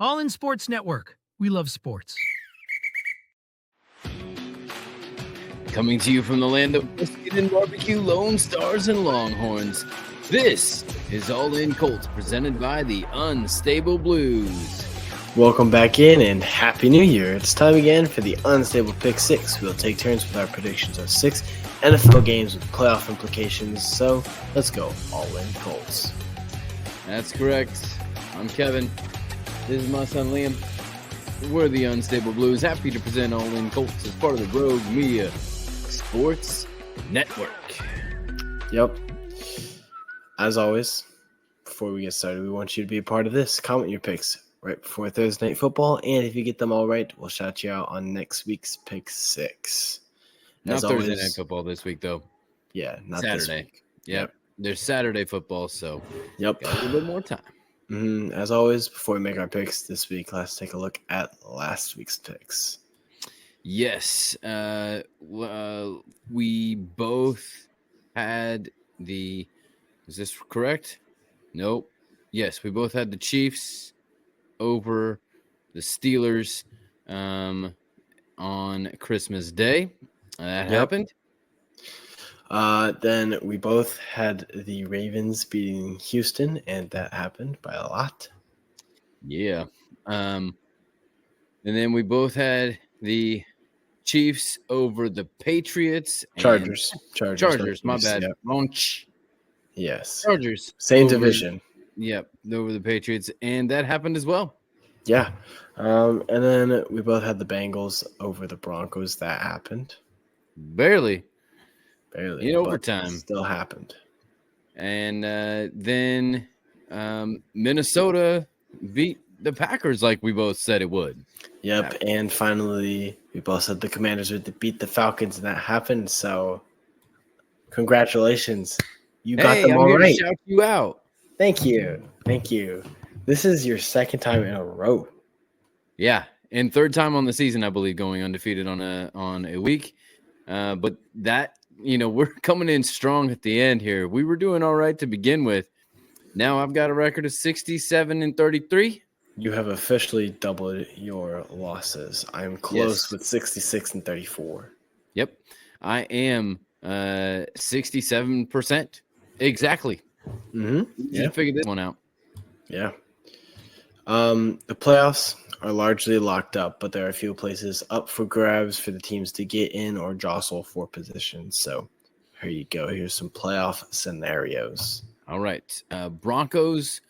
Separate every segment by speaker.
Speaker 1: All in Sports Network. We love sports.
Speaker 2: Coming to you from the land of biscuit and barbecue, Lone Stars and Longhorns, this is All In Colts, presented by the Unstable Blues.
Speaker 3: Welcome back in and Happy New Year. It's time again for the Unstable Pick 6. We'll take turns with our predictions of 6 NFL games with playoff implications. So let's go, All In Colts.
Speaker 2: That's correct. I'm Kevin. This is my son Liam. We're the Unstable Blues. Happy to present All In Colts as part of the Rogue Media Sports Network.
Speaker 3: Yep. As always, before we get started, we want you to be a part of this. Comment your picks right before Thursday Night Football, and if you get them all right, we'll shout you out on next week's Pick 6.
Speaker 2: Not Thursday Night Football this week, though.
Speaker 3: Yeah, not
Speaker 2: Saturday.
Speaker 3: this week.
Speaker 2: Yep. There's Saturday football, so
Speaker 3: got
Speaker 2: a little bit more time.
Speaker 3: As always, before we make our picks this week, let's take a look at last week's picks.
Speaker 2: Yes. We both had the – is this correct? Nope. Yes, we both had the Chiefs over the Steelers on Christmas Day. That happened.
Speaker 3: Then we both had the Ravens beating Houston, and that happened by a lot.
Speaker 2: Yeah. And then we both had the Chiefs over the Patriots.
Speaker 3: Chargers,
Speaker 2: my bad.
Speaker 3: Yep.
Speaker 2: Wrong.
Speaker 3: Yes.
Speaker 2: Chargers.
Speaker 3: Same division.
Speaker 2: Yep. Over the Patriots. And that happened as well.
Speaker 3: Yeah. And then we both had the Bengals over the Broncos. That happened.
Speaker 2: Barely. In overtime.
Speaker 3: Still happened.
Speaker 2: And then Minnesota beat the Packers like we both said it would.
Speaker 3: Yep. And finally, we both said the Commanders would beat the Falcons, and that happened. So congratulations. You got them all right.
Speaker 2: To shout you out.
Speaker 3: Thank you. This is your second time in a row.
Speaker 2: Yeah. And third time on the season, I believe, going undefeated on a week. But that, we're coming in strong at the end here. We were doing all right to begin with. Now I've got a record of 67-33.
Speaker 3: You have officially doubled your losses. I am close with 66-34.
Speaker 2: Yep. I am 67%. Exactly.
Speaker 3: Yeah.
Speaker 2: Figure this one out.
Speaker 3: Yeah. The playoffs are largely locked up, but there are a few places up for grabs for the teams to get in or jostle for positions. So here you go. Here's some playoff scenarios.
Speaker 2: All right. Broncos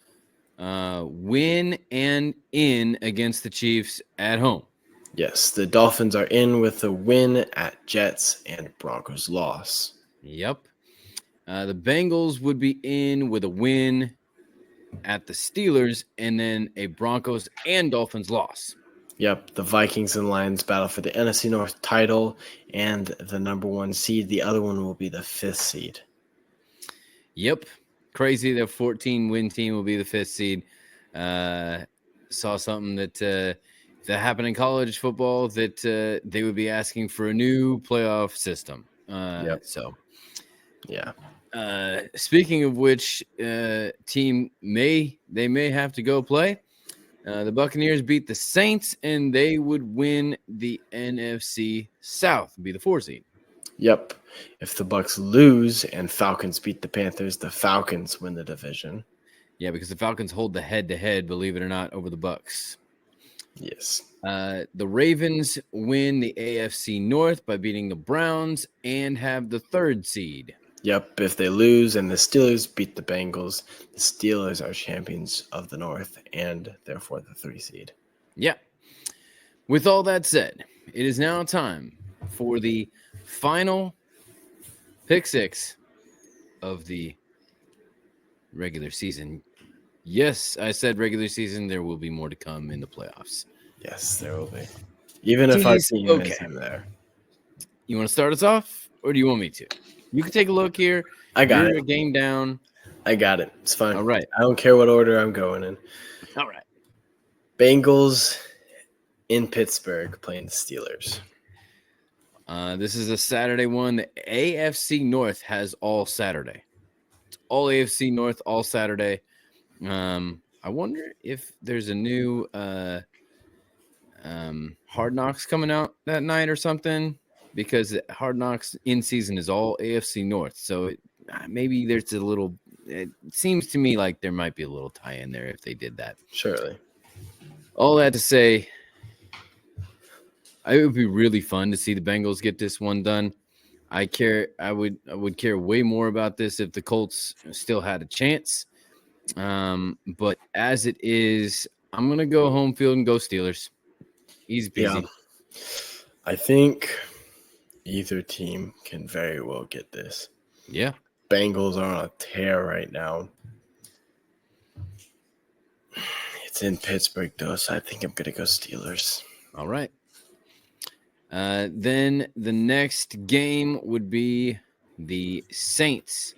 Speaker 2: win and in against the Chiefs at home.
Speaker 3: Yes, the Dolphins are in with a win at Jets and Broncos loss.
Speaker 2: Yep. The Bengals would be in with a win at the Steelers and then a Broncos and Dolphins loss.
Speaker 3: Yep, the Vikings and Lions battle for the NFC North title and the number 1 seed. The other one will be the 5th seed.
Speaker 2: Yep. Crazy that 14-win team will be the 5th seed. Saw something that happened in college football that they would be asking for a new playoff system. So, yeah. Speaking of which team may have to go play, the Buccaneers beat the Saints and they would win the NFC South, be the 4 seed.
Speaker 3: Yep. If the Bucs lose and Falcons beat the Panthers, the Falcons win the division.
Speaker 2: Yeah, because the Falcons hold the head-to-head, believe it or not, over the Bucs.
Speaker 3: Yes.
Speaker 2: The Ravens win the AFC North by beating the Browns and have the 3rd seed.
Speaker 3: Yep. If they lose and the Steelers beat the Bengals, the Steelers are champions of the North and therefore the 3 seed.
Speaker 2: Yeah. With all that said, it is now time for the final Pick 6 of the regular season. Yes, I said regular season. There will be more to come in the playoffs.
Speaker 3: Yes, there will be. Even if our team isn't there.
Speaker 2: You want to start us off, or do you want me to? You can take a look here.
Speaker 3: I got
Speaker 2: You're
Speaker 3: it.
Speaker 2: A game down.
Speaker 3: I got it. It's fine.
Speaker 2: All right.
Speaker 3: I don't care what order I'm going in.
Speaker 2: All right.
Speaker 3: Bengals in Pittsburgh playing the Steelers.
Speaker 2: This is a Saturday one. The AFC North has all Saturday. It's all AFC North, all Saturday. I I wonder if there's a new Hard Knocks coming out that night or something, because Hard Knocks in season is all AFC North. So maybe there's a little. It seems to me like there might be a little tie in there if they did that.
Speaker 3: Surely.
Speaker 2: All that to say, it would be really fun to see the Bengals get this one done. I would care way more about this if the Colts still had a chance. But as it is, I'm gonna go home field and go Steelers. Easy peasy.
Speaker 3: Yeah. I think either team can very well get this.
Speaker 2: Yeah.
Speaker 3: Bengals are on a tear right now. It's in Pittsburgh, though, so I think I'm going to go Steelers.
Speaker 2: All right. Then the next game would be the Saints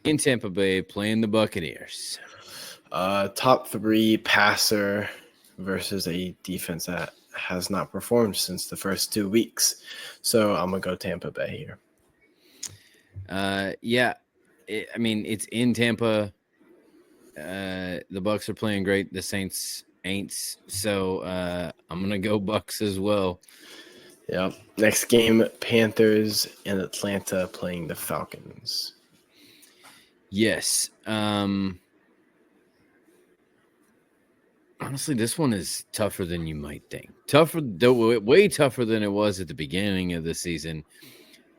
Speaker 2: in Tampa Bay playing the Buccaneers.
Speaker 3: Top 3 passer versus a defense that has not performed since the first 2 weeks. So I'm going to go Tampa Bay here.
Speaker 2: Yeah. It's in Tampa. The Bucs are playing great. The Saints ain't. So I'm going to go Bucs as well.
Speaker 3: Yep. Next game, Panthers in Atlanta playing the Falcons.
Speaker 2: Yes. Honestly, this one is tougher than you might think. Way tougher than it was at the beginning of the season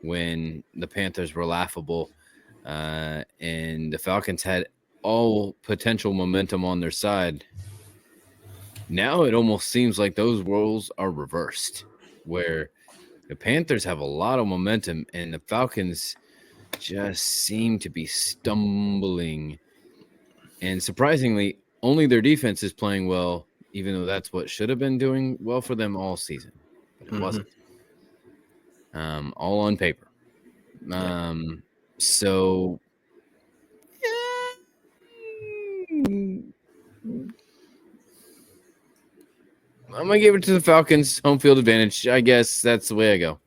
Speaker 2: when the Panthers were laughable and the Falcons had all potential momentum on their side. Now it almost seems like those roles are reversed, where the Panthers have a lot of momentum and the Falcons just seem to be stumbling. And surprisingly, only their defense is playing well, even though that's what should have been doing well for them all season. But it wasn't. All on paper. So I'm going to give it to the Falcons. Home field advantage. I guess that's the way I go.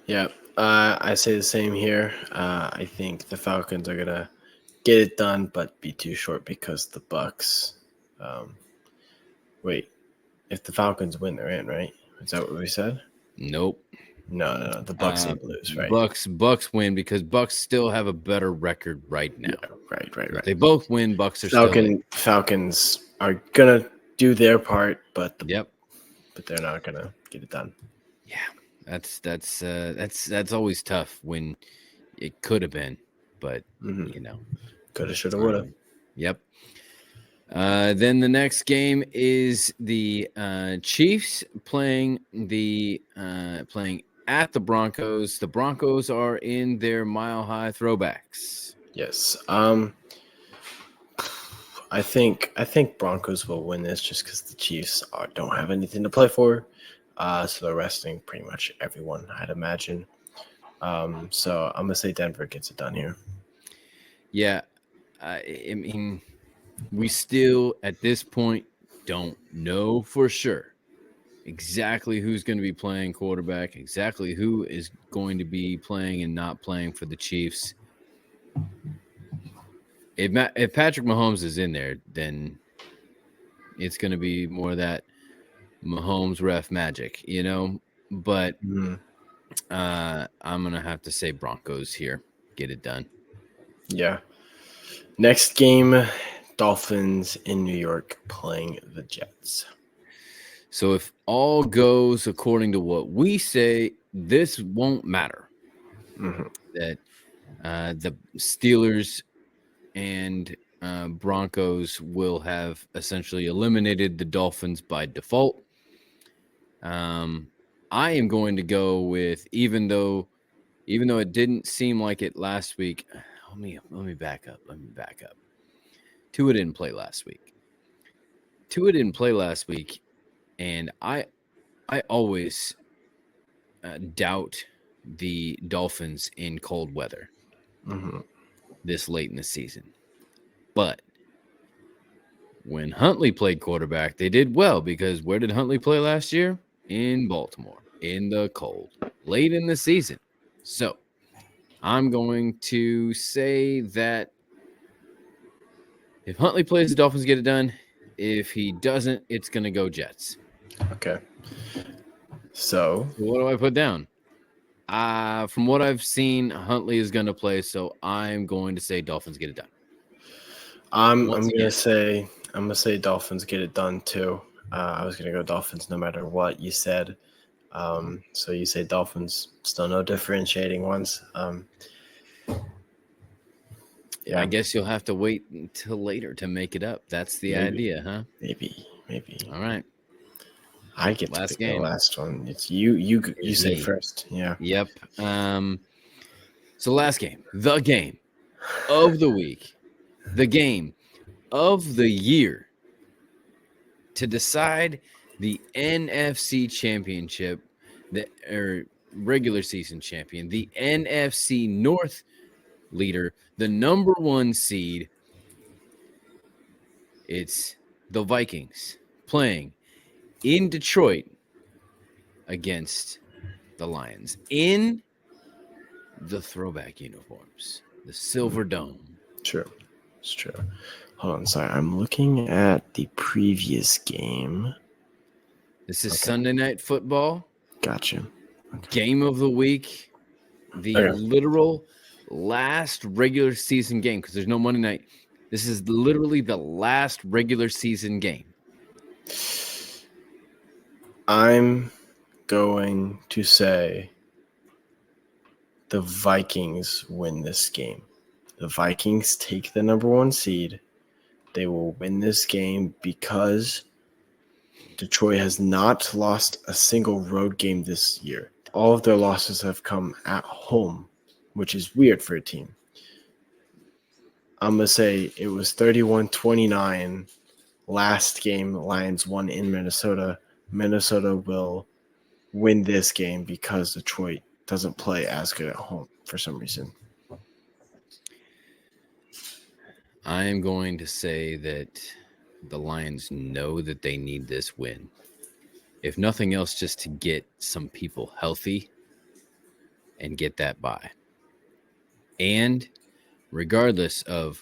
Speaker 3: Yeah. I say the same here. I think the Falcons are going to get it done, but be too short because the Bucs. Wait, if the Falcons win, they're in, right? Is that what we said?
Speaker 2: Nope.
Speaker 3: No. The Bucs need to lose, right?
Speaker 2: Bucs win because Bucs still have a better record right now.
Speaker 3: Yeah, right.
Speaker 2: If they both win, Bucs are still in.
Speaker 3: Falcons are gonna do their part, but but they're not gonna get it done.
Speaker 2: Yeah, that's always tough when it could have been, but
Speaker 3: coulda, shoulda, woulda.
Speaker 2: Yep. Then the next game is the Chiefs playing at the Broncos. The Broncos are in their mile-high throwbacks.
Speaker 3: Yes. I think Broncos will win this just because the Chiefs don't have anything to play for. So they're resting pretty much everyone, I'd imagine. So I'm gonna say Denver gets it done here.
Speaker 2: Yeah, we still at this point don't know for sure exactly who's going to be playing quarterback, exactly who is going to be playing and not playing for the Chiefs. If Patrick Mahomes is in there, then it's going to be more that Mahomes ref magic, But I'm going to have to say Broncos here. Get it done.
Speaker 3: Yeah. Next game, Dolphins in New York playing the Jets.
Speaker 2: So if all goes according to what we say, this won't matter. That the Steelers and Broncos will have essentially eliminated the Dolphins by default. I am going to go with, even though it didn't seem like it last week. Let me back up. Tua didn't play last week. And I always doubt the Dolphins in cold weather this late in the season. But when Huntley played quarterback, they did well, because where did Huntley play last year? In Baltimore, in the cold, late in the season. So I'm going to say that If Huntley plays, the Dolphins get it done. If he doesn't, it's going to go Jets.
Speaker 3: Okay. So
Speaker 2: What do I put down? From what I've seen, Huntley is going to play, so I'm going to say Dolphins get it done.
Speaker 3: I'm gonna say Dolphins get it done too. I was gonna go Dolphins no matter what you said. So you say Dolphins, still no differentiating ones. Yeah,
Speaker 2: I guess you'll have to wait until later to make it up. That's the idea, huh?
Speaker 3: Maybe.
Speaker 2: All right.
Speaker 3: I get
Speaker 2: Last
Speaker 3: to pick
Speaker 2: game.
Speaker 3: the last one. It's you say
Speaker 2: me.
Speaker 3: first. Yeah.
Speaker 2: Yep. So last game, the game of the week, the game of the year to decide the NFC championship, or regular season champion, the NFC North leader, the number 1 seed. It's the Vikings playing in Detroit against the Lions in the throwback uniforms, the Silver Dome.
Speaker 3: True. It's true. Hold on, sorry. I'm looking at the previous game.
Speaker 2: This is Sunday Night Football.
Speaker 3: Gotcha.
Speaker 2: Game of the week. The literal last regular season game, because there's no Monday night. This is literally the last regular season game.
Speaker 3: I'm going to say the Vikings win this game. The Vikings take the number 1 seed. They will win this game because Detroit has not lost a single road game this year. All of their losses have come at home, which is weird for a team. I'm going to say it was 31-29 last game. Lions won in Minnesota. Minnesota will win this game because Detroit doesn't play as good at home for some reason.
Speaker 2: I am going to say that the Lions know that they need this win. If nothing else, just to get some people healthy and get that bye. And regardless of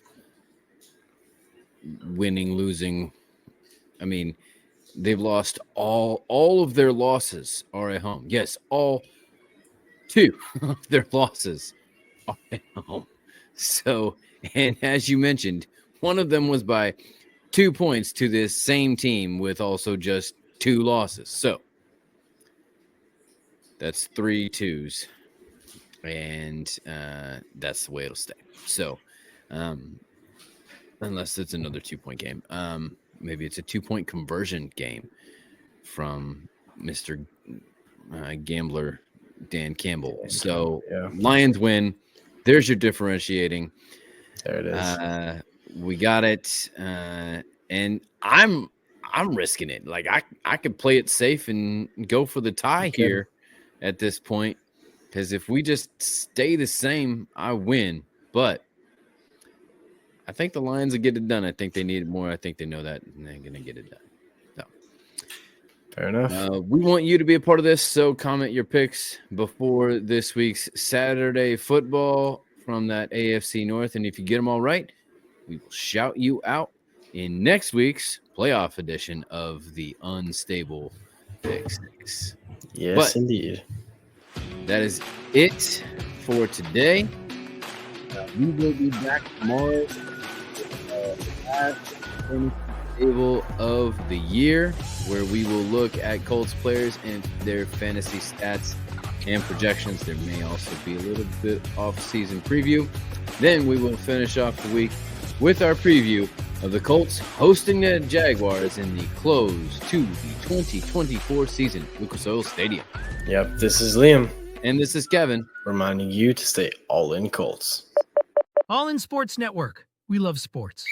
Speaker 2: winning, losing, I mean, they've lost all of their losses are at home. Yes, all 2 of their losses are at home. So, and as you mentioned, one of them was by 2 points to this same team with also just 2 losses. So that's 3 2s. And that's the way it'll stay. So unless it's another 2-point game. Maybe it's a 2-point conversion game from Mr. Gambler Dan Campbell. So Lions win. There's your differentiating.
Speaker 3: There it is.
Speaker 2: We got it. And I'm risking it. Like I could play it safe and go for the tie here at this point. Because if we just stay the same, I win. But I think the Lions will get it done. I think they need it more. I think they know that, and they're going to get it done. So,
Speaker 3: fair enough.
Speaker 2: We want you to be a part of this, so comment your picks before this week's Saturday football from that AFC North. And if you get them all right, we will shout you out in next week's playoff edition of the Unstable Pick Six.
Speaker 3: Yes, indeed.
Speaker 2: That is it for today. We will be back tomorrow with last table of the year, where we will look at Colts players and their fantasy stats and projections. There may also be a little bit off-season preview. Then we will finish off the week with our preview of the Colts hosting the Jaguars in the close to the 2024 season, Lucas Oil Stadium.
Speaker 3: Yep, this is Liam.
Speaker 2: And this is Kevin,
Speaker 3: reminding you to stay all in Colts.
Speaker 1: All in Sports Network. We love sports.